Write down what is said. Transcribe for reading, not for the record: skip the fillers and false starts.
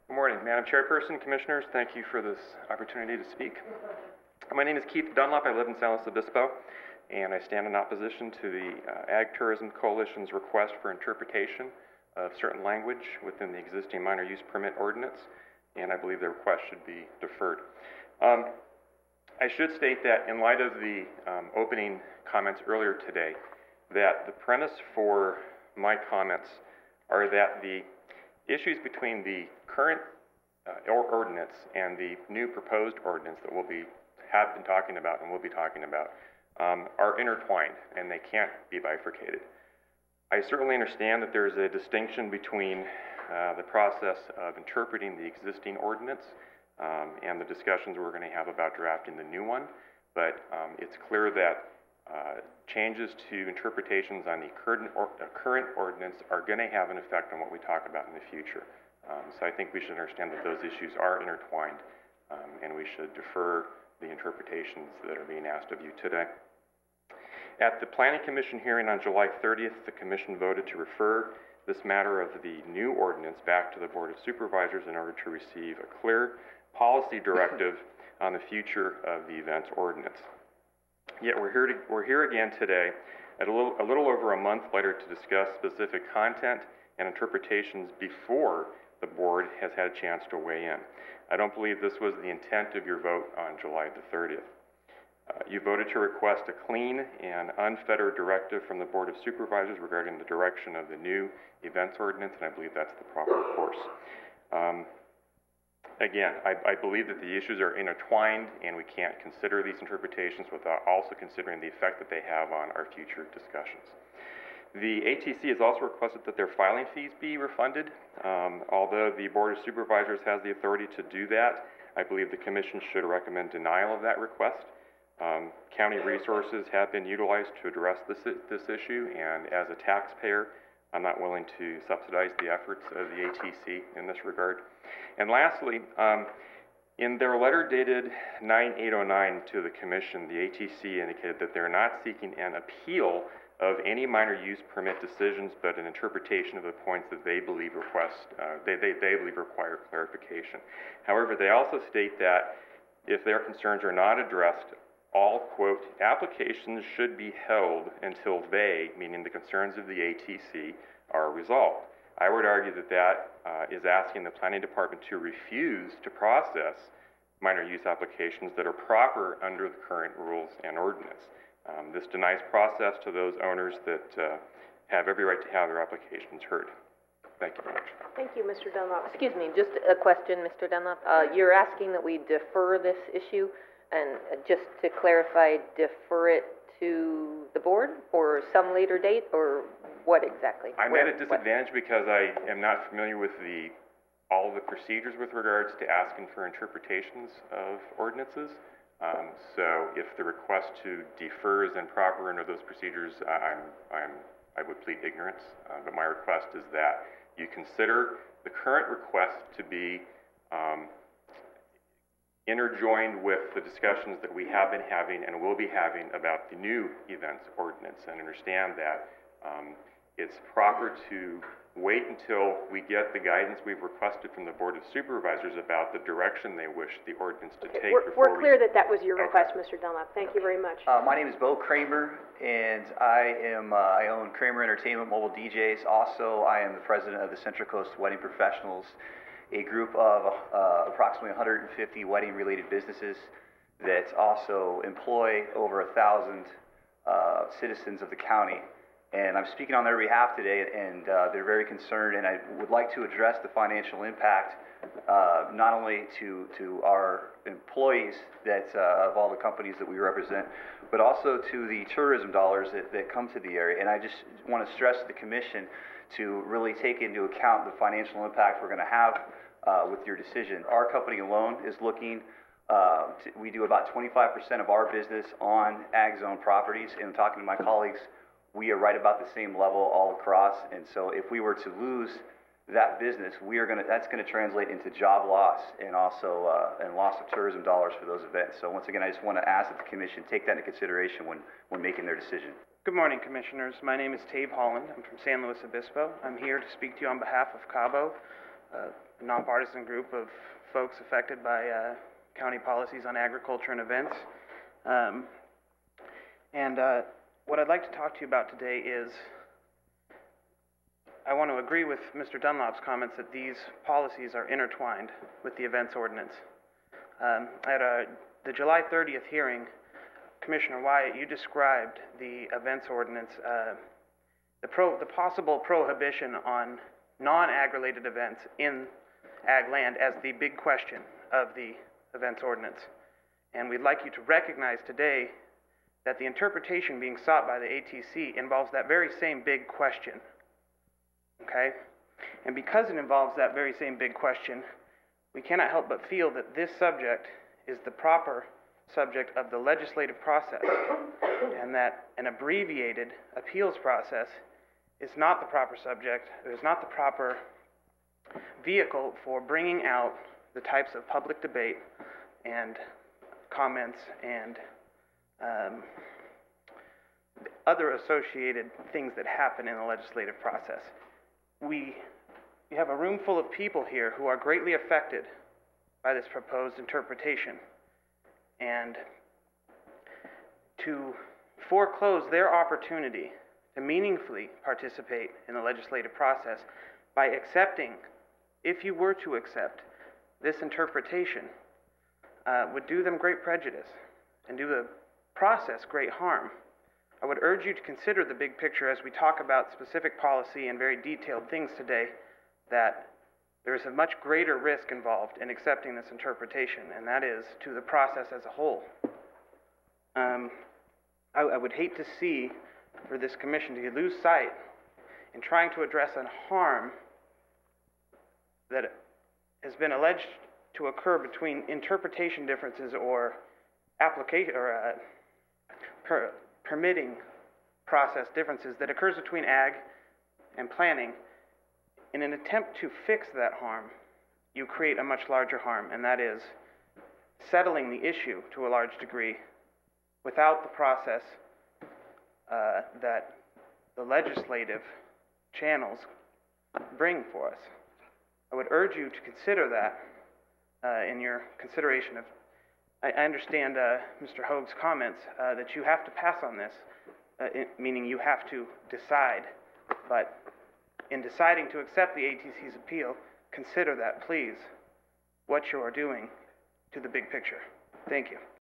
Good morning, Madam Chairperson, Commissioners. Thank you for this opportunity to speak. My name is Keith Dunlop. I live in San Luis Obispo, and I stand in opposition to the Ag Tourism Coalition's request for interpretation of certain language within the existing minor use permit ordinance, and I believe the request should be deferred. I should state that in light of the opening comments earlier today, that the premise for my comments are that the issues between the current ordinance and the new proposed ordinance that have been talking about and will be talking about are intertwined, and they can't be bifurcated. I certainly understand that there's a distinction between the process of interpreting the existing ordinance and the discussions we're going to have about drafting the new one, but it's clear that changes to interpretations on the current ordinance are going to have an effect on what we talk about in the future. So I think we should understand that those issues are intertwined, and we should defer the interpretations that are being asked of you today. At the Planning Commission hearing on July 30th, the Commission voted to refer this matter of the new ordinance back to the Board of Supervisors in order to receive a clear policy directive on the future of the events ordinance. Yet we're here again today, a little over a month later, to discuss specific content and interpretations before the board has had a chance to weigh in. I don't believe this was the intent of your vote on July the 30th. You voted to request a clean and unfettered directive from the Board of Supervisors regarding the direction of the new events ordinance, and I believe that's the proper course. Again, I believe that the issues are intertwined, and we can't consider these interpretations without also considering the effect that they have on our future discussions. The ATC has also requested that their filing fees be refunded. Although the Board of Supervisors has the authority to do that, I believe the Commission should recommend denial of that request. County resources have been utilized to address this issue, and as a taxpayer, I'm not willing to subsidize the efforts of the ATC in this regard. And lastly, in their letter dated 9/8/09 to the Commission, the ATC indicated that they're not seeking an appeal of any minor use permit decisions, but an interpretation of the points that they believe require clarification. However, they also state that if their concerns are not addressed, all, quote, applications should be held until they, meaning the concerns of the ATC, are resolved. I would argue that that is asking the Planning Department to refuse to process minor use applications that are proper under the current rules and ordinance. This denies process to those owners that have every right to have their applications heard. Thank you very much. Thank you, Mr. Dunlop. Excuse me, just a question, Mr. Dunlop. You're asking that we defer this issue, and just to clarify, defer it to the board or some later date, or what exactly? I'm at a disadvantage because I am not familiar with all of the procedures with regards to asking for interpretations of ordinances. So if the request to defer is improper under those procedures, I would plead ignorance. But my request is that you consider the current request to be interjoined with the discussions that we have been having and will be having about the new events ordinance, and understand that it's proper to wait until we get the guidance we've requested from the Board of Supervisors about the direction they wish the ordinance to take. We're clear that that was your request, Mr. Dunlop. Thank you very much. My name is Bo Kramer, and I own Kramer Entertainment Mobile DJs. Also, I am the president of the Central Coast Wedding Professionals, a group of approximately 150 wedding-related businesses that also employ over 1,000 citizens of the county. And I'm speaking on their behalf today, and they're very concerned, and I would like to address the financial impact not only to our employees of all the companies that we represent, but also to the tourism dollars that come to the area. And I just want to stress to the Commission to really take into account the financial impact we're going to have with your decision. Our company alone is looking, we do about 25% of our business on ag zone properties, and talking to my colleagues, we are right about the same level all across. And so if we were to lose that business, that's going to translate into job loss and also and loss of tourism dollars for those events. So once again, I just want to ask that the Commission take that into consideration when making their decision. Good morning, Commissioners. My name is Tabe Holland. I'm from San Luis Obispo. I'm here to speak to you on behalf of Cabo. a nonpartisan group of folks affected by county policies on agriculture and events. What I'd like to talk to you about today is, I want to agree with Mr. Dunlop's comments that these policies are intertwined with the events ordinance. At the July 30th hearing, Commissioner Wyatt, you described the events ordinance, the possible prohibition on non-ag-related events in ag land as the big question of the events ordinance. And we'd like you to recognize today that the interpretation being sought by the ATC involves that very same big question, okay? And because it involves that very same big question, we cannot help but feel that this subject is the proper subject of the legislative process, and that an abbreviated appeals process is not the proper subject, it is not the proper vehicle for bringing out the types of public debate and comments and other associated things that happen in the legislative process. We have a room full of people here who are greatly affected by this proposed interpretation, and to foreclose their opportunity to meaningfully participate in the legislative process by accepting, if you were to accept, this interpretation would do them great prejudice and do the process great harm. I would urge you to consider the big picture as we talk about specific policy and very detailed things today, that there is a much greater risk involved in accepting this interpretation, and that is to the process as a whole. I would hate to see for this commission to lose sight in trying to address a harm that has been alleged to occur between interpretation differences or application or permitting process differences that occurs between ag and planning. In an attempt to fix that harm, you create a much larger harm, and that is settling the issue to a large degree without the process that the legislative channels bring for us. I would urge you to consider that in your consideration of, I understand Mr. Hoag's comments that you have to pass on this, meaning you have to decide, but in deciding to accept the ATC's appeal, consider that, please, what you are doing to the big picture. Thank you.